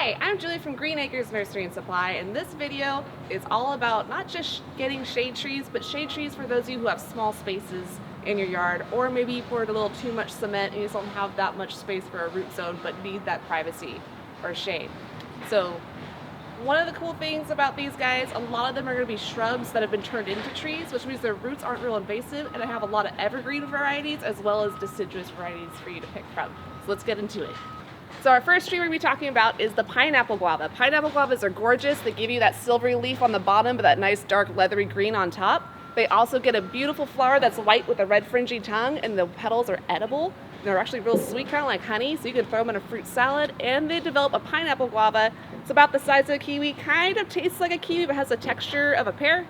Hi, I'm Julie from Green Acres Nursery and Supply, and this video is all about not just getting shade trees, but shade trees for those of you who have small spaces in your yard, or maybe you poured a little too much cement and you just don't have that much space for a root zone, but need that privacy or shade. So one of the cool things about these guys, a lot of them are going to be shrubs that have been turned into trees, which means their roots aren't real invasive, and I have a lot of evergreen varieties as well as deciduous varieties for you to pick from. So let's get into it. So our first tree we're going to be talking about is the pineapple guava. Pineapple guavas are gorgeous. They give you that silvery leaf on the bottom, but that nice dark leathery green on top. They also get a beautiful flower that's white with a red fringy tongue, and the petals are edible. They're actually real sweet, kind of like honey, so you can throw them in a fruit salad. And they develop a pineapple guava. It's about the size of a kiwi, kind of tastes like a kiwi, but has the texture of a pear.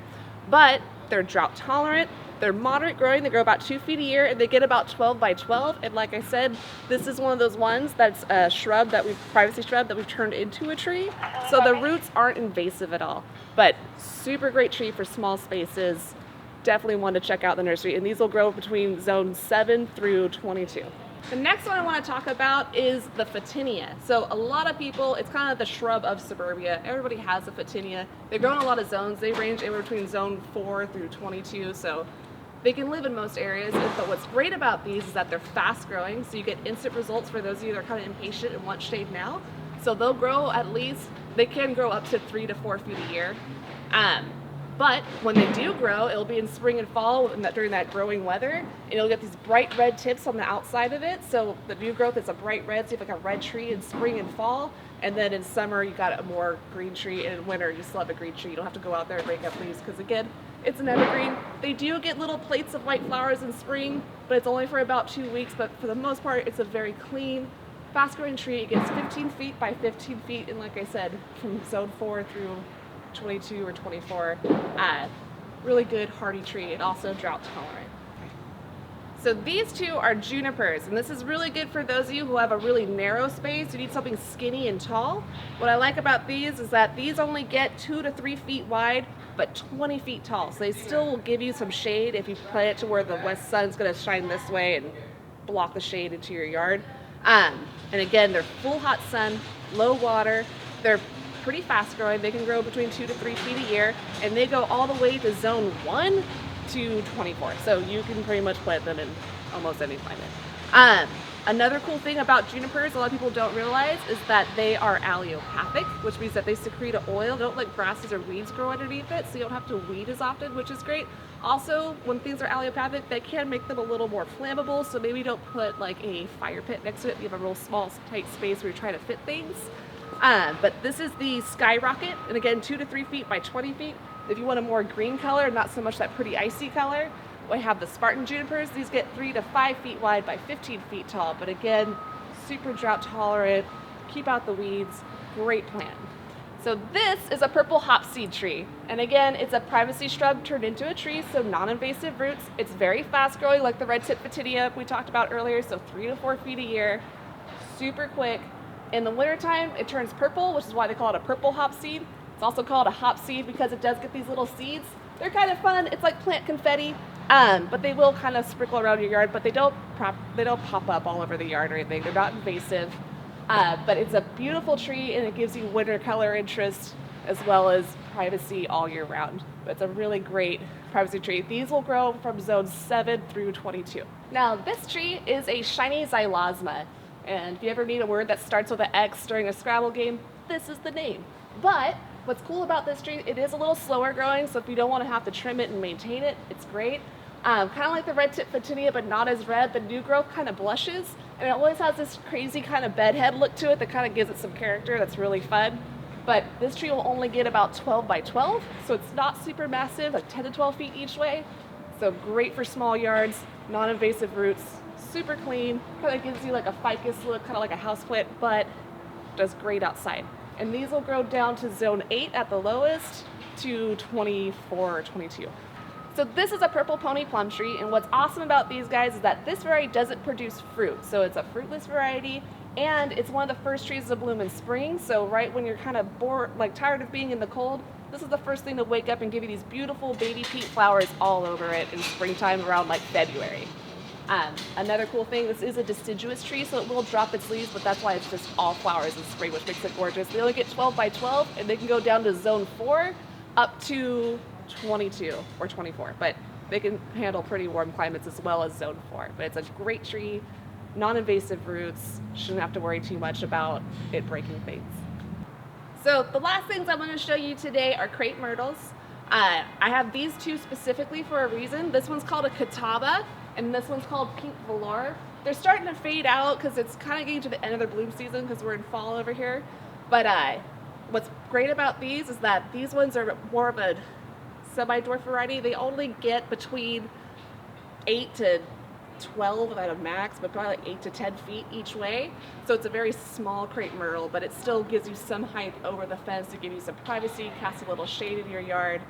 But they're drought tolerant. They're moderate growing. They grow about 2 feet a year, and they get about 12 by 12. And like I said, this is one of those ones that's a shrub that privacy shrub that we've turned into a tree. So the roots aren't invasive at all, but super great tree for small spaces. Definitely one to check out the nursery, and these will grow between zone 7 through 22. The next one I want to talk about is the Photinia. So a lot of people, it's kind of the shrub of suburbia. Everybody has a Photinia. They grow in a lot of zones. They range anywhere between zone 4 through 22, so they can live in most areas. But what's great about these is that they're fast growing, so you get instant results for those of you that are kind of impatient and want shade now. So they'll grow they can grow up to 3 to 4 feet a year. But when they do grow, it'll be in spring and fall during that growing weather, and you'll get these bright red tips on the outside of it. So the new growth is a bright red, so you have like a red tree in spring and fall, and then in summer you got a more green tree, and in winter you still have a green tree. You don't have to go out there and break up leaves because again, it's an evergreen. They do get little plates of white flowers in spring, but it's only for about 2 weeks, but for the most part it's a very clean, fast growing tree. It gets 15 feet by 15 feet, and like I said, from zone 4 through 22 or 24, really good hardy tree, and also drought tolerant. So these two are junipers, and this is really good for those of you who have a really narrow space. You need something skinny and tall. What I like about these is that these only get 2 to 3 feet wide, but 20 feet tall. So they still will give you some shade if you plant it to where the west sun's gonna shine this way and block the shade into your yard. And again, they're full hot sun, low water. They're pretty fast growing. They can grow between 2 to 3 feet a year, and they go all the way to zone 1 to 24. So you can pretty much plant them in almost any climate. Another cool thing about junipers, a lot of people don't realize, is that they are allelopathic, which means that they secrete an oil. They don't let grasses or weeds grow underneath it, so you don't have to weed as often, which is great. Also, when things are allelopathic, they can make them a little more flammable, so maybe don't put like a fire pit next to it if you have a real small, tight space where you're trying to fit things. But this is the Skyrocket, and again, 2 to 3 feet by 20 feet. If you want a more green color, not so much that pretty icy color, we have the Spartan junipers. These get 3 to 5 feet wide by 15 feet tall, but again, super drought tolerant, keep out the weeds, great plant. So this is a purple hopseed tree, and again, it's a privacy shrub turned into a tree, so non-invasive roots. It's very fast growing, like the red tip Photinia we talked about earlier, so 3 to 4 feet a year, super quick. In the wintertime, it turns purple, which is why they call it a purple hop seed. It's also called a hop seed because it does get these little seeds. They're kind of fun. It's like plant confetti, but they will kind of sprinkle around your yard, but they don't pop up all over the yard or anything. They're not invasive, but it's a beautiful tree, and it gives you winter color interest as well as privacy all year round. But it's a really great privacy tree. These will grow from zone 7 through 22. Now, this tree is a shiny xylosma. And if you ever need a word that starts with an X during a Scrabble game, this is the name. But what's cool about this tree, it is a little slower growing, so if you don't want to have to trim it and maintain it, it's great. Kind of like the red tip Photinia, but not as red. The new growth kind of blushes, and it always has this crazy kind of bedhead look to it that kind of gives it some character that's really fun. But this tree will only get about 12 by 12, so it's not super massive, like 10 to 12 feet each way. So great for small yards, non-invasive roots, super clean, kind of gives you like a ficus look, kind of like a houseplant, but does great outside. And these will grow down to zone 8 at the lowest to 24 or 22. So this is a purple pony plum tree, and what's awesome about these guys is that this variety doesn't produce fruit. So it's a fruitless variety, and it's one of the first trees to bloom in spring. So right when you're kind of bored, like tired of being in the cold, this is the first thing to wake up and give you these beautiful baby pink flowers all over it in springtime around like February. Another cool thing, this is a deciduous tree, so it will drop its leaves, but that's why it's just all flowers in spring, which makes it gorgeous. They only get 12 by 12, and they can go down to zone 4 up to 22 or 24, but they can handle pretty warm climates as well as zone 4. But it's a great tree, non-invasive roots, shouldn't have to worry too much about it breaking things. So the last things I'm going to show you today are crepe myrtles. I have these two specifically for a reason. This one's called a catawba, and this one's called pink velour. They're starting to fade out because it's kind of getting to the end of their bloom season because we're in fall over here. But what's great about these is that these ones are more of a semi-dwarf variety. They only get between 8 to 12 at a max, but probably like 8 to 10 feet each way. So it's a very small crepe myrtle, but it still gives you some height over the fence to give you some privacy, cast a little shade in your yard,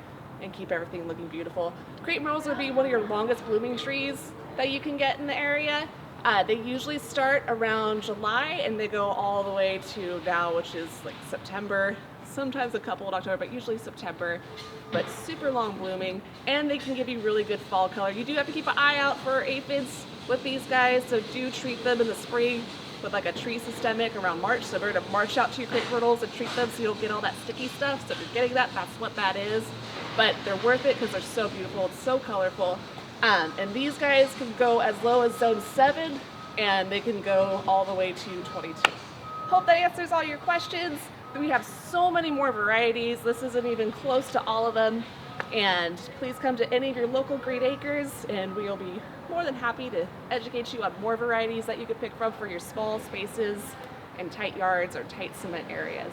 and keep everything looking beautiful. Crepe myrtles would be one of your longest blooming trees that you can get in the area. They usually start around July and they go all the way to now, which is like September, sometimes a couple in October, but usually September. But super long blooming, and they can give you really good fall color. You do have to keep an eye out for aphids with these guys, so do treat them in the spring with like a tree systemic around March. So we're gonna march out to your crepe myrtles and treat them so you don't get all that sticky stuff. So if you're getting that, that's what that is. But they're worth it because they're so beautiful, it's so colorful. And these guys can go as low as zone 7, and they can go all the way to 22. Hope that answers all your questions. We have so many more varieties. This isn't even close to all of them. And please come to any of your local Green Acres, and we'll be more than happy to educate you on more varieties that you could pick from for your small spaces and tight yards or tight cement areas.